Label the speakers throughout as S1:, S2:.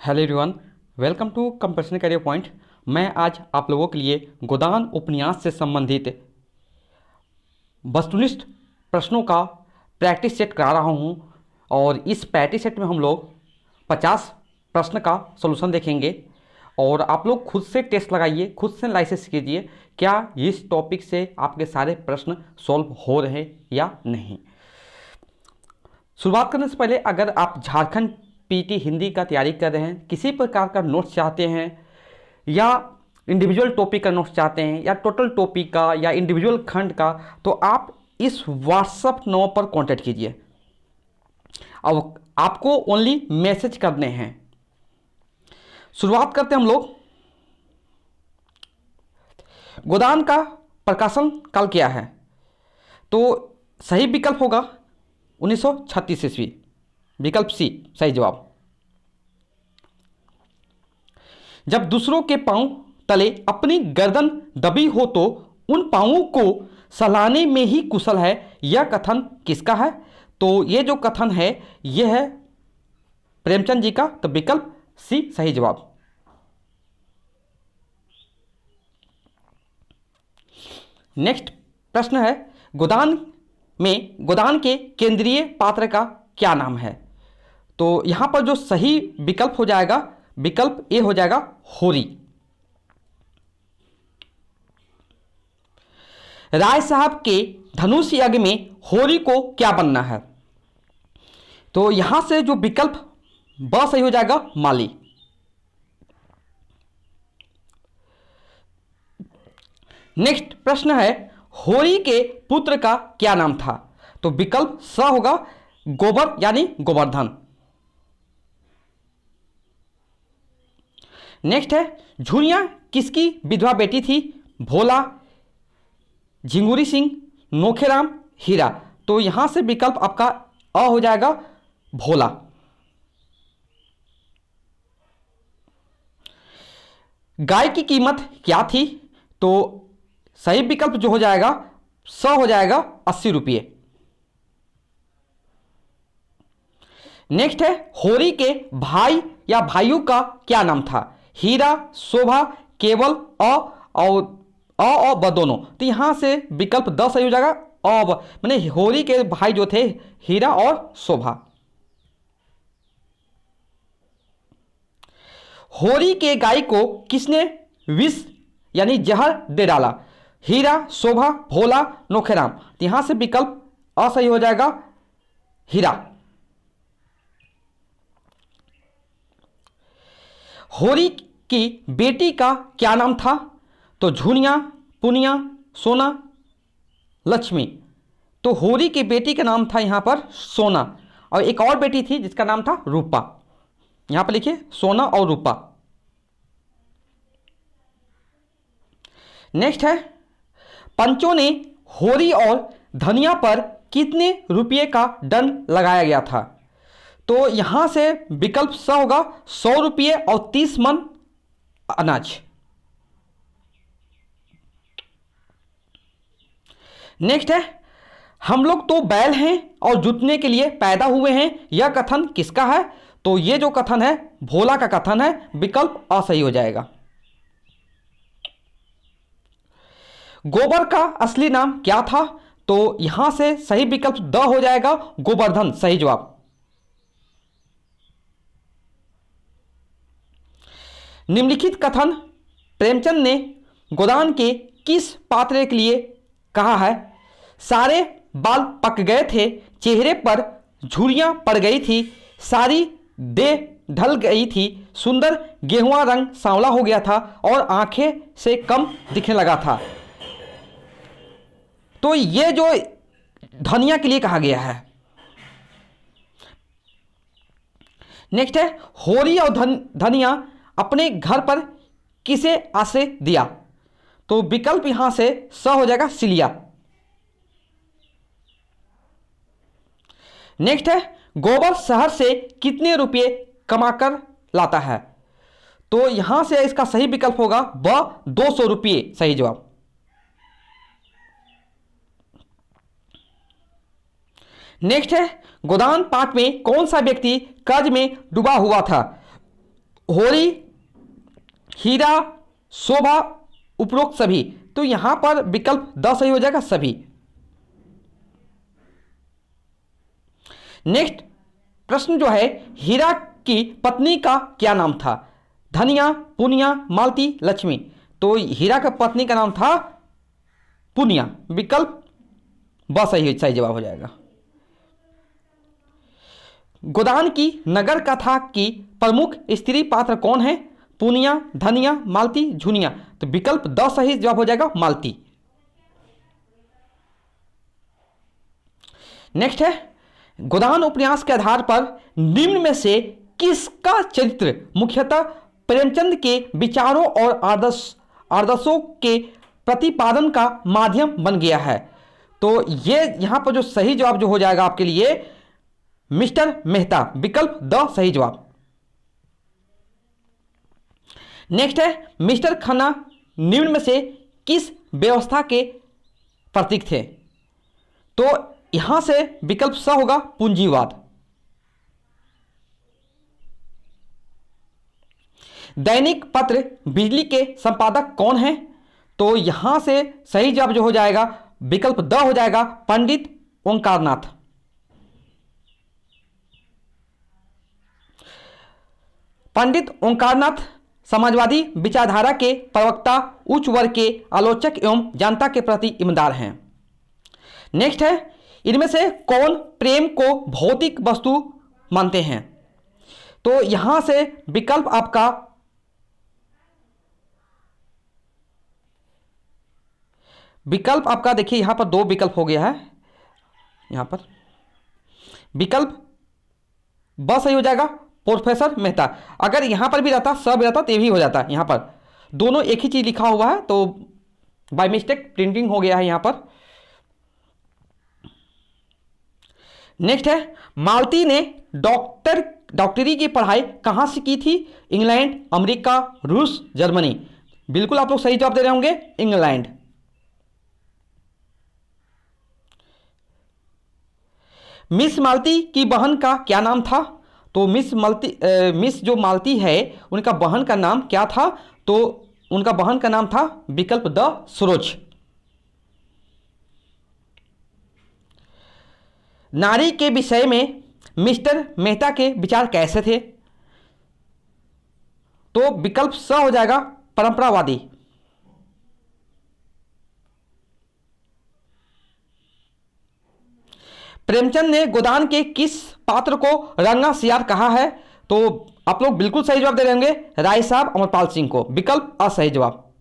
S1: Hello everyone, welcome to compassion career point. मैं आज आप लोगों के लिए गोदान उपन्यास से संबंधित वस्तुनिष्ठ प्रश्नों का प्रैक्टिस सेट करा रहा हूं और इस प्रैक्टिस सेट में हम लोग 50 प्रश्न का सॉल्यूशन देखेंगे और आप लोग खुद से टेस्ट लगाइए, खुद से एनालिसिस कीजिए क्या इस टॉपिक से आपके सारे प्रश्न सॉल्व हो रहे हैं या नहीं। शुरुआत करने से पहले अगर आप झारखंड पीटी हिंदी का तैयारी कर रहे हैं, किसी प्रकार का नोट्स चाहते हैं या इंडिविजुअल टॉपिक का नोट्स चाहते हैं या टोटल टॉपिक का या इंडिविजुअल खंड का, तो आप इस व्हाट्सएप नंबर पर कांटेक्ट कीजिए। अब आपको ओनली मैसेज करने हैं। शुरुआत करते हैं हम लोग। गोदान का प्रकाशन काल क्या है? तो सही विकल्प होगा 1936 ईस्वी, विकल्प सी सही जवाब। जब दूसरों के पांव तले अपनी गर्दन दबी हो तो उन पांवों को सहलाने में ही कुशल है, यह कथन किसका है? तो यह जो कथन है यह है प्रेमचंद जी का, तो विकल्प सी सही जवाब। नेक्स्ट प्रश्न है, गोदान के केंद्रीय पात्र का क्या नाम है? तो यहां पर जो सही विकल्प हो जाएगा, विकल्प ए हो जाएगा होरी। राय साहब के धनुष यज्ञ में होरी को क्या बनना है? तो यहां से जो विकल्प ब सही हो जाएगा माली। नेक्स्ट प्रश्न है, होरी के पुत्र का क्या नाम था? तो विकल्प स होगा गोबर यानी गोवर्धन। नेक्स्ट है, झुनिया किसकी विधवा बेटी थी? भोला, झिंगुरी सिंह, नोखेराम, हीरा। तो यहां से विकल्प आपका अ हो जाएगा भोला। गाय की कीमत क्या थी? तो सही विकल्प जो हो जाएगा स हो जाएगा 80 रुपये। नेक्स्ट है, होरी के भाई या भाइयों का क्या नाम था? हीरा, शोभा, केवल और ब दोनों। तो यहां से विकल्प 10 सही हो जाएगा अब, माने होरी के भाई जो थे हीरा और शोभा। होरी के गाय को किसने विष यानी जहर दे डाला? हीरा, शोभा, भोला, नोखेराम। तो यहां से विकल्प असही हो जाएगा हीरा। होरी की बेटी का क्या नाम था? तो झुनिया, पुनिया, सोना, लक्ष्मी। तो होरी की बेटी का नाम था यहां पर सोना और एक और बेटी थी जिसका नाम था रूपा। यहां पर लिखिए सोना और रूपा। नेक्स्ट है, पंचों ने होरी और धनिया पर कितने रुपये का दंड लगाया गया था? तो यहां से विकल्प स होगा 100 रुपये और 30 मन अनाज। नेक्स्ट है, हम लोग तो बैल हैं और जुतने के लिए पैदा हुए हैं, यह कथन किसका है? तो यह जो कथन है भोला का कथन है, विकल्प असही हो जाएगा। गोबर का असली नाम क्या था? तो यहां से सही विकल्प द हो जाएगा गोवर्धन, सही जवाब। निम्नलिखित कथन प्रेमचंद ने गोदान के किस पात्र के लिए कहा है? सारे बाल पक गए थे, चेहरे पर झुर्रियां पड़ गई थी, सारी देह ढल गई थी, सुंदर गेहुआ रंग सांवला हो गया था और आंखें से कम दिखने लगा था। तो ये जो धनिया के लिए कहा गया है। नेक्स्ट है, होरी और धनिया अपने घर पर किसे आश्रय दिया? तो विकल्प यहां से स हो जाएगा सिलिया। नेक्स्ट है, गोबर शहर से कितने रुपये कमाकर लाता है? तो यहां से इसका सही विकल्प होगा ब 200 रुपये, सही जवाब। नेक्स्ट है, गोदान पाठ में कौन सा व्यक्ति कर्ज में डूबा हुआ था? होरी, हीरा, शोभा, उपरोक्त सभी। तो यहां पर विकल्प द सही हो जाएगा, सभी। नेक्स्ट प्रश्न जो है, हीरा की पत्नी का क्या नाम था? धनिया, पुनिया, मालती, लक्ष्मी। तो हीरा का पत्नी का नाम था पुनिया। विकल्प ब सही जवाब हो जाएगा। गोदान की नगर कथा की प्रमुख स्त्री पात्र कौन है? पुनिया, धनिया, मालती, झुनिया। तो विकल्प द सही जवाब हो जाएगा, मालती। नेक्स्ट है, गोदान उपन्यास के आधार पर निम्न में से किसका चरित्र मुख्यतः प्रेमचंद के विचारों और आदर्शों के प्रतिपादन का माध्यम बन गया है? तो ये यहां पर जो सही जवाब जो हो जाएगा आपके लिए, मिस्टर मेहता। विकल्प द सही जवाब। नेक्स्ट है, मिस्टर खन्ना निम्न में से किस व्यवस्था के प्रतीक थे? तो यहां से विकल्प स होगा, पूंजीवाद। दैनिक पत्र बिजली के संपादक कौन है? तो यहां से सही जवाब जो हो जाएगा, विकल्प द हो जाएगा, पंडित ओंकारनाथ। पंडित ओंकारनाथ समाजवादी विचारधारा के प्रवक्ता, उच्च वर्ग के आलोचक एवं जनता के प्रति ईमानदार हैं। नेक्स्ट है, इनमें से कौन प्रेम को भौतिक वस्तु मानते हैं? तो यहां से विकल्प आपका देखिए, यहां पर दो विकल्प हो गया है। यहां पर विकल्प ब सही हो जाएगा, प्रोफेसर मेहता। अगर यहां पर भी रहता, सब रहता, तो ये भी हो जाता। यहां पर दोनों एक ही चीज लिखा हुआ है, तो बाय मिस्टेक प्रिंटिंग हो गया है यहां पर। नेक्स्ट है, मालती ने डॉक्टरी की पढ़ाई कहां से की थी? इंग्लैंड, अमेरिका, रूस, जर्मनी। बिल्कुल आप लोग सही जवाब दे रहे होंगे, इंग्लैंड। मिस मालती की बहन का क्या नाम था? तो मिस जो मालती है, उनका बहन का नाम क्या था? तो उनका बहन का नाम था विकल्प द सरोज। नारी के विषय में मिस्टर मेहता के विचार कैसे थे? तो विकल्प स हो जाएगा, परंपरावादी। प्रेमचंद ने गोदान के किस पात्र को रंगा सियार कहा है? तो आप लोग बिल्कुल सही जवाब दे रहे होंगे, राय साहब अमरपाल सिंह को। विकल्प असही जवाब।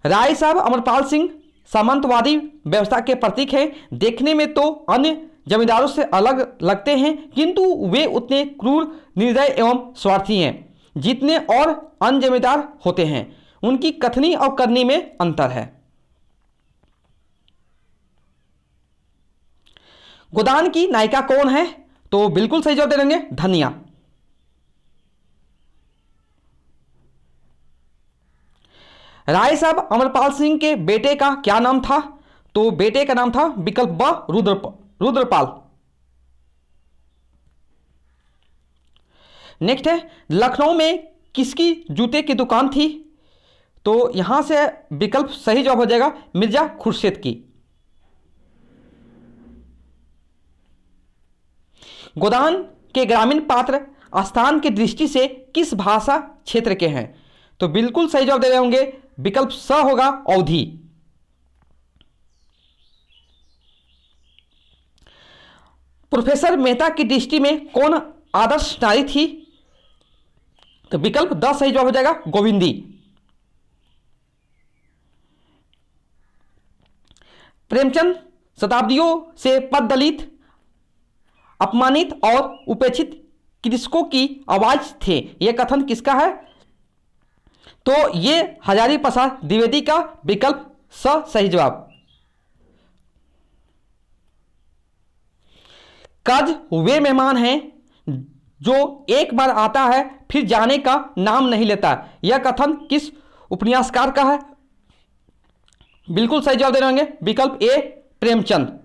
S1: राय साहब अमरपाल सिंह सामंतवादी व्यवस्था के प्रतीक हैं। देखने में तो अन्य जमींदारों से अलग लगते हैं, किंतु वे उतने क्रूर, निर्दय एवं स्वार्थी हैं जितने और अन्य जमींदार होते हैं। उनकी कथनी और करनी में अंतर है। गोदान की नायिका कौन है? तो बिल्कुल सही जवाब दे देंगे, धनिया। राय साहब अमरपाल सिंह के बेटे का क्या नाम था? तो बेटे का नाम था विकल्प ब, रुद्रपाल। नेक्स्ट है, लखनऊ में किसकी जूते की दुकान थी? तो यहां से विकल्प सही जवाब हो जाएगा, मिर्जा खुर्शीद की। गोदान के ग्रामीण पात्र स्थान की दृष्टि से किस भाषा क्षेत्र के हैं? तो बिल्कुल सही जवाब दे रहे होंगे, विकल्प स होगा, अवधी। प्रोफेसर मेहता की दृष्टि में कौन आदर्श नारी थी? तो विकल्प द सही जवाब हो जाएगा, गोविंदी। प्रेमचंद शताब्दियों से पददलित, अपमानित और उपेक्षित कृषकों की आवाज थे, यह कथन किसका है? तो ये हजारी प्रसाद द्विवेदी का। विकल्प स सही जवाब। कर्ज वे मेहमान हैं जो एक बार आता है फिर जाने का नाम नहीं लेता, यह कथन किस उपन्यासकार का है? बिल्कुल सही जवाब दे रहे होंगे, विकल्प ए, प्रेमचंद।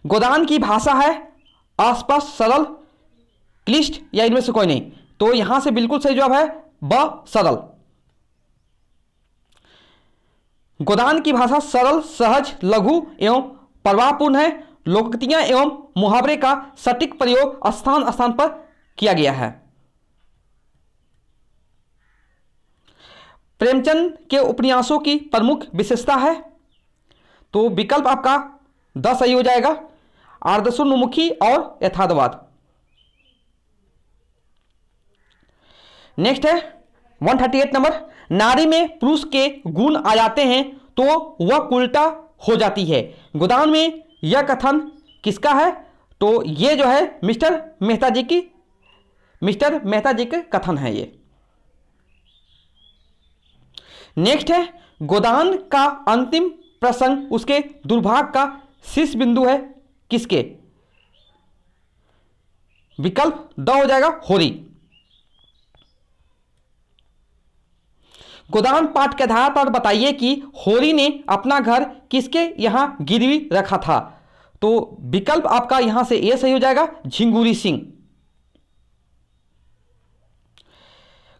S1: गोदान की भाषा है अस्पष्ट, सरल, क्लिष्ट या इनमें से कोई नहीं। तो यहां से बिल्कुल सही जवाब है ब, सरल। गोदान की भाषा सरल, सहज, लघु एवं प्रभावपूर्ण है। लोकोक्तियां एवं मुहावरे का सटीक प्रयोग स्थान स्थान पर किया गया है। प्रेमचंद के उपन्यासों की प्रमुख विशेषता है, तो विकल्प आपका 10 सही हो जाएगा, आदर्शोन्मुखी और यथार्थवाद। नेक्स्ट है 138 नंबर, नारी में पुरुष के गुण आ जाते हैं तो वह उल्टा हो जाती है। गोदान में यह कथन किसका है? तो ये जो है मिस्टर मेहता जी के कथन है ये। नेक्स्ट है गोदान का अंतिम प्रसंग उसके दुर्भाग्य का शीर्ष बिंदु है किसके? विकल्प द हो जाएगा, होरी। गोदान पाठ के आधार पर बताइए कि होरी ने अपना घर किसके यहां गिरवी रखा था? तो विकल्प आपका यहां से ए सही हो जाएगा, झिंगुरी सिंह।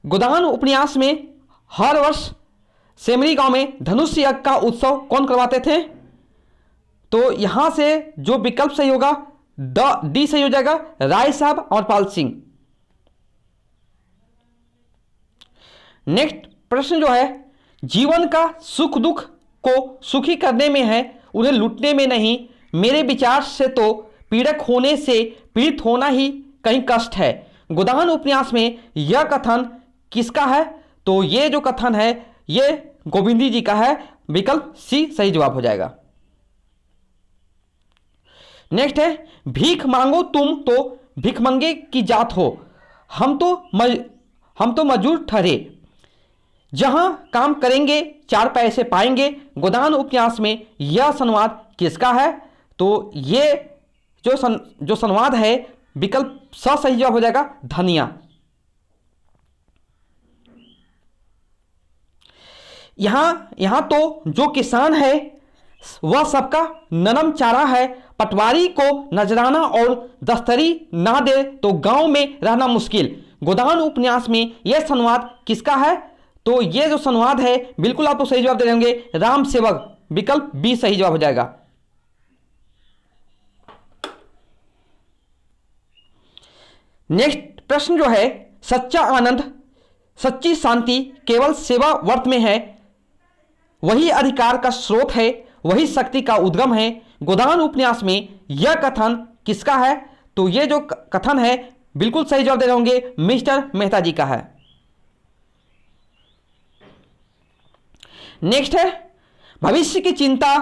S1: गोदान उपन्यास में हर वर्ष सेमरी गांव में धनुष यज्ञ का उत्सव कौन करवाते थे? तो यहां से जो विकल्प सही होगा डी सही हो जाएगा, राय साहब और पाल सिंह। नेक्स्ट प्रश्न जो है, जीवन का सुख दुख को सुखी करने में है, उन्हें लूटने में नहीं। मेरे विचार से तो पीड़क होने से पीड़ित होना ही कहीं कष्ट है। गोदान उपन्यास में यह कथन किसका है? तो ये जो कथन है ये गोविंदी जी का है, विकल्प सी सही जवाब हो जाएगा। नेक्स्ट है, भीख मांगो तुम तो भिखमंगे की जात हो, हम तो मजदूर ठहरे, जहां काम करेंगे 4 पैसे पाएंगे। गोदान उपन्यास में यह संवाद किसका है? तो ये जो संवाद है विकल्प स सही जवाब हो जाएगा, धनिया। यहां तो जो किसान है वह सबका नरम चारा है, पटवारी को नजराना और दस्तरी ना दे तो गांव में रहना मुश्किल। गोदान उपन्यास में यह संवाद किसका है? तो यह जो संवाद है बिल्कुल आप तो सही जवाब दे देंगे, राम सेवक, विकल्प बी सही जवाब हो जाएगा। नेक्स्ट प्रश्न जो है, सच्चा आनंद, सच्ची शांति केवल सेवा व्रत में है, वही अधिकार का स्रोत है, वही शक्ति का उद्गम है। गोदान उपन्यास में यह कथन किसका है? तो यह जो कथन है बिल्कुल सही जवाब दे रहे होंगे, मिस्टर मेहता जी का है। नेक्स्ट है, भविष्य की चिंता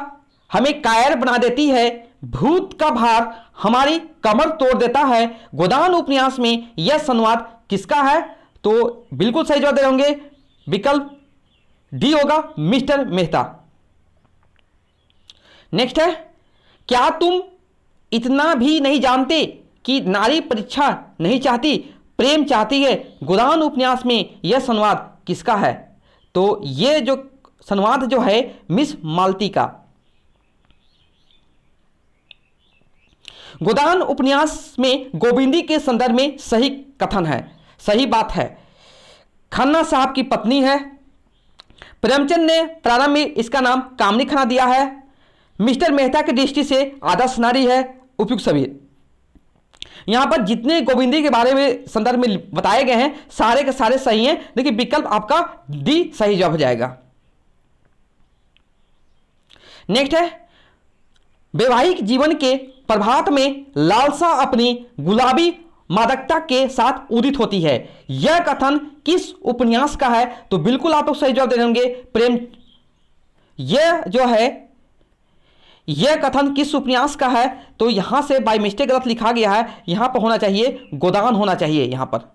S1: हमें कायर बना देती है, भूत का भार हमारी कमर तोड़ देता है। गोदान उपन्यास में यह संवाद किसका है? तो बिल्कुल सही जवाब दे रहे होंगे, विकल्प डी होगा, मिस्टर मेहता। नेक्स्ट है, क्या तुम इतना भी नहीं जानते कि नारी परीक्षा नहीं चाहती, प्रेम चाहती है? गोदान उपन्यास में यह संवाद किसका है? तो यह जो संवाद जो है मिस मालती का। गोदान उपन्यास में गोविंदी के संदर्भ में सही कथन है, सही बात है। खन्ना साहब की पत्नी है। प्रेमचंद ने प्रारंभ में इसका नाम कामनी खन्ना दिया है। मिस्टर मेहता की दृष्टि से आदर्श नारी है, उपयुक्त सभी। यहां पर जितने गोविंदी के बारे में संदर्भ में बताए गए हैं सारे के सारे सही हैं, देखिए विकल्प आपका डी सही जवाब हो जाएगा। नेक्स्ट है, वैवाहिक जीवन के प्रभात में लालसा अपनी गुलाबी मादकता के साथ उदित होती है, यह कथन किस उपन्यास का है? तो बिल्कुल आप लोग सही जवाब दे देंगे, प्रेम। यह जो है यह कथन किस उपन्यास का है? तो यहां से बाय मिस्टेक गलत लिखा गया है, यहां पर होना चाहिए गोदान होना चाहिए यहां पर।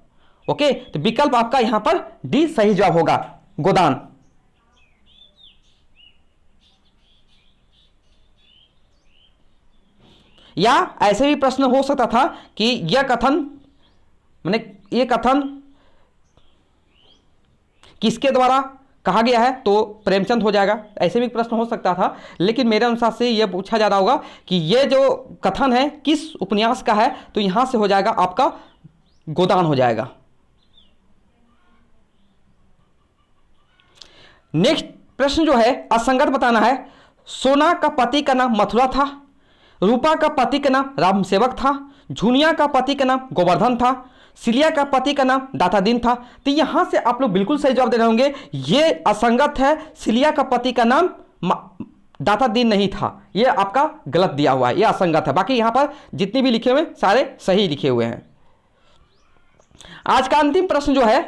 S1: ओके, तो विकल्प आपका यहां पर डी सही जवाब होगा, गोदान। या ऐसे भी प्रश्न हो सकता था कि यह कथन माने ये कथन किसके द्वारा कहा गया है तो प्रेमचंद हो जाएगा। ऐसे भी प्रश्न हो सकता था, लेकिन मेरे अनुसार से यह पूछा जा रहा होगा कि यह जो कथन है किस उपन्यास का है, तो यहां से हो जाएगा आपका गोदान हो जाएगा। नेक्स्ट प्रश्न जो है असंगत बताना है। सोना का पति का नाम मथुरा था, रूपा का पति का नाम रामसेवक था, झुनिया का पति का नाम गोवर्धन था, सिलिया का पति का नाम दातादीन था। तो यहां से आप लोग बिल्कुल सही जवाब दे रहे होंगे, ये असंगत है, सिलिया का पति का नाम दातादीन नहीं था, ये आपका गलत दिया हुआ है, ये असंगत है। बाकी यहां पर जितने भी लिखे हुए सारे सही लिखे हुए हैं। आज का अंतिम प्रश्न जो है,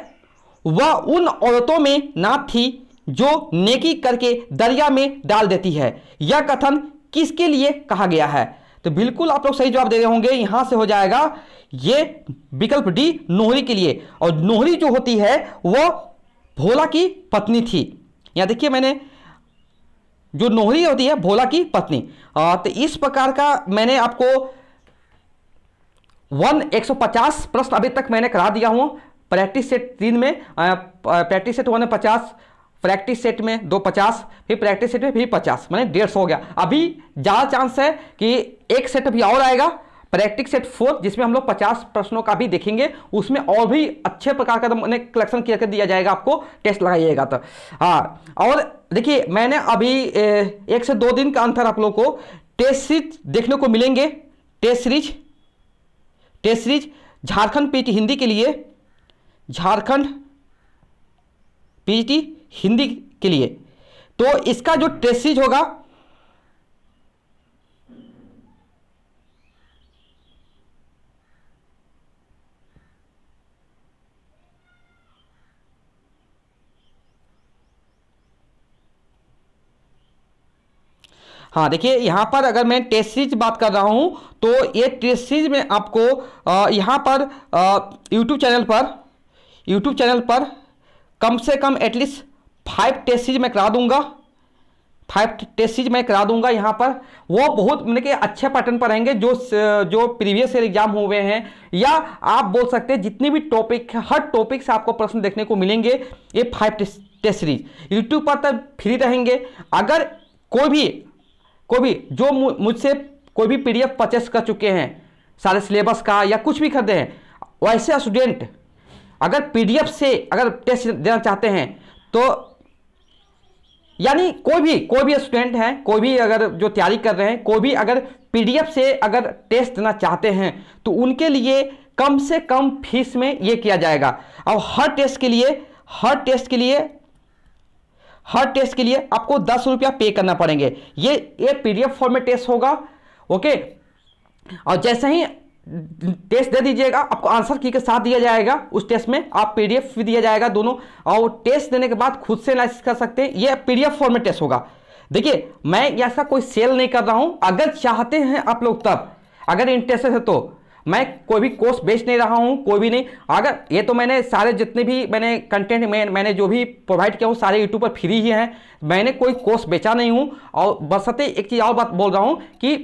S1: वह उन औरतों में ना थी जो नेकी करके दरिया में डाल देती है, यह कथन किसके लिए कहा गया है? तो बिल्कुल आप लोग सही जवाब दे रहे होंगे, यहां से हो जाएगा ये विकल्प डी, नोहरी के लिए। और नोहरी जो होती है वह भोला की पत्नी थी। यहां देखिए मैंने, जो नोहरी होती है भोला की पत्नी। तो इस प्रकार का मैंने आपको 150 प्रश्न अभी तक मैंने करा दिया हूं। प्रैक्टिस सेट 3 में, प्रैक्टिस सेट 1 में 50, प्रैक्टिस सेट में 250, फिर प्रैक्टिस सेट में फिर 50, मैंने 150 हो गया। अभी ज़्यादा चांस है कि एक सेट अभी और आएगा, प्रैक्टिस सेट 4, जिसमें हम लोग 50 प्रश्नों का भी देखेंगे। उसमें और भी अच्छे प्रकार का मैंने कलेक्शन करके दिया जाएगा, आपको टेस्ट लगाइएगा तो। हाँ, और देखिए मैंने अभी 1 से 2 दिन का अंतर आप लोग को टेस्ट सीरीज देखने को मिलेंगे। Test series Jharkhand PT Hindi के लिए, झारखंड पीटी हिंदी के लिए, तो इसका जो टेस्ट सीरीज होगा हाँ देखिए यहाँ पर अगर मैं टेस्ट सीरीज बात कर रहा हूं तो ये टेस्ट सीरीज में आपको यहाँ पर यूट्यूब चैनल पर कम से कम एटलीस्ट 5 टेस्ट सीरीज मैं करा दूंगा, 5 टेस्ट सीरीज मैं करा दूंगा। यहाँ पर वो बहुत मतलब कि अच्छे पैटर्न पर रहेंगे जो प्रीवियस ईयर एग्जाम हुए हैं, या आप बोल सकते हैं जितनी भी टॉपिक है, हर टॉपिक से आपको प्रश्न देखने को मिलेंगे। ये 5 टेस्ट सीरीज यूट्यूब पर तब फ्री रहेंगे। अगर कोई भी जो मुझसे कोई भी PDF परचेस कर चुके हैं सारे सिलेबस का या कुछ भी खरीदे हैं, वैसे स्टूडेंट अगर PDF से अगर टेस्ट देना चाहते हैं, तो यानी कोई भी स्टूडेंट है, कोई भी अगर जो तैयारी कर रहे हैं, कोई भी अगर PDF से अगर टेस्ट देना चाहते हैं, तो उनके लिए कम से कम फीस में ये किया जाएगा। और हर टेस्ट के लिए आपको 10 रुपया पे करना पड़ेंगे। ये PDF फॉर्मेट टेस्ट होगा, ओके। और जैसे ही टेस्ट दे दीजिएगा, आपको आंसर की के साथ दिया जाएगा, उस टेस्ट में आप PDF भी दिया जाएगा दोनों, और टेस्ट देने के बाद खुद से एनालिसिस कर सकते हैं। ये PDF फॉर्मेट टेस्ट होगा। देखिए मैं ऐसा कोई सेल नहीं कर रहा हूं, अगर चाहते हैं आप लोग, तब अगर इंटरेस्टेड है तो मैं कोई भी कोर्स बेच नहीं रहा हूं, कोई भी नहीं। अगर ये तो मैंने सारे जितने भी मैंने कंटेंट मैंने जो भी प्रोवाइड किया हूं सारे यूट्यूब पर फ्री ही हैं, मैंने कोई कोर्स बेचा नहीं हूं। और बशर्ते एक चीज़ और बात बोल रहा हूं कि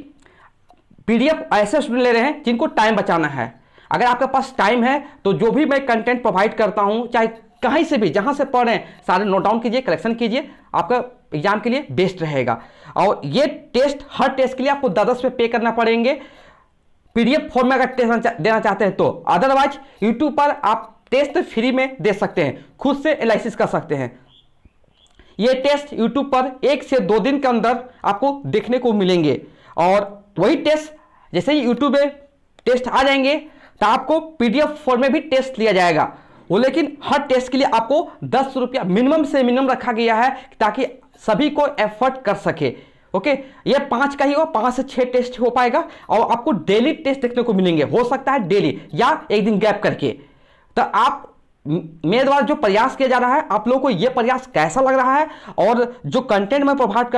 S1: PDF ऐसे स्टूडेंट ले रहे हैं जिनको टाइम बचाना है। अगर आपके पास टाइम है तो जो भी मैं कंटेंट प्रोवाइड करता हूं, चाहे कहीं से भी जहां से पढ़ रहे हैं, सारे नोट डाउन कीजिए, कलेक्शन कीजिए, आपका एग्जाम के लिए बेस्ट रहेगा। और ये टेस्ट, हर टेस्ट के लिए आपको 10 रुपये पे करना पड़ेंगे PDF फॉर्म में अगर टेस्ट देना चाहते हैं तो। अदरवाइज यूट्यूब पर आप टेस्ट फ्री में दे सकते हैं, खुद से एनालिसिस कर सकते हैं। ये टेस्ट यूट्यूब पर 1 से 2 दिन के अंदर आपको देखने को मिलेंगे। और वही टेस्ट जैसे ही यूट्यूब में टेस्ट आ जाएंगे तो आपको PDF फॉर्म में भी टेस्ट लिया जाएगा वो, लेकिन हर टेस्ट के लिए आपको 10 रुपया मिनिमम से मिनिमम रखा गया है, ताकि सभी को एफर्ट कर सके। ओके, ये 5 का ही हो, 5 से 6 टेस्ट हो पाएगा, और आपको डेली टेस्ट देखने को मिलेंगे, हो सकता है डेली या एक दिन गैप करके। तो आप मेरे द्वारा जो प्रयास किया जा रहा है, आप लोगों को ये प्रयास कैसा लग रहा है, और जो कंटेंट मैं प्रोवाइड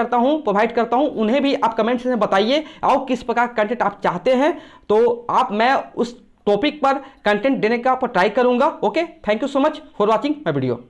S1: करता हूं उन्हें भी आप कमेंट से बताइए, और किस प्रकार कंटेंट आप चाहते हैं, तो मैं उस टॉपिक पर कंटेंट देने का ट्राई करूंगा। Okay, thank you so much for watching my video.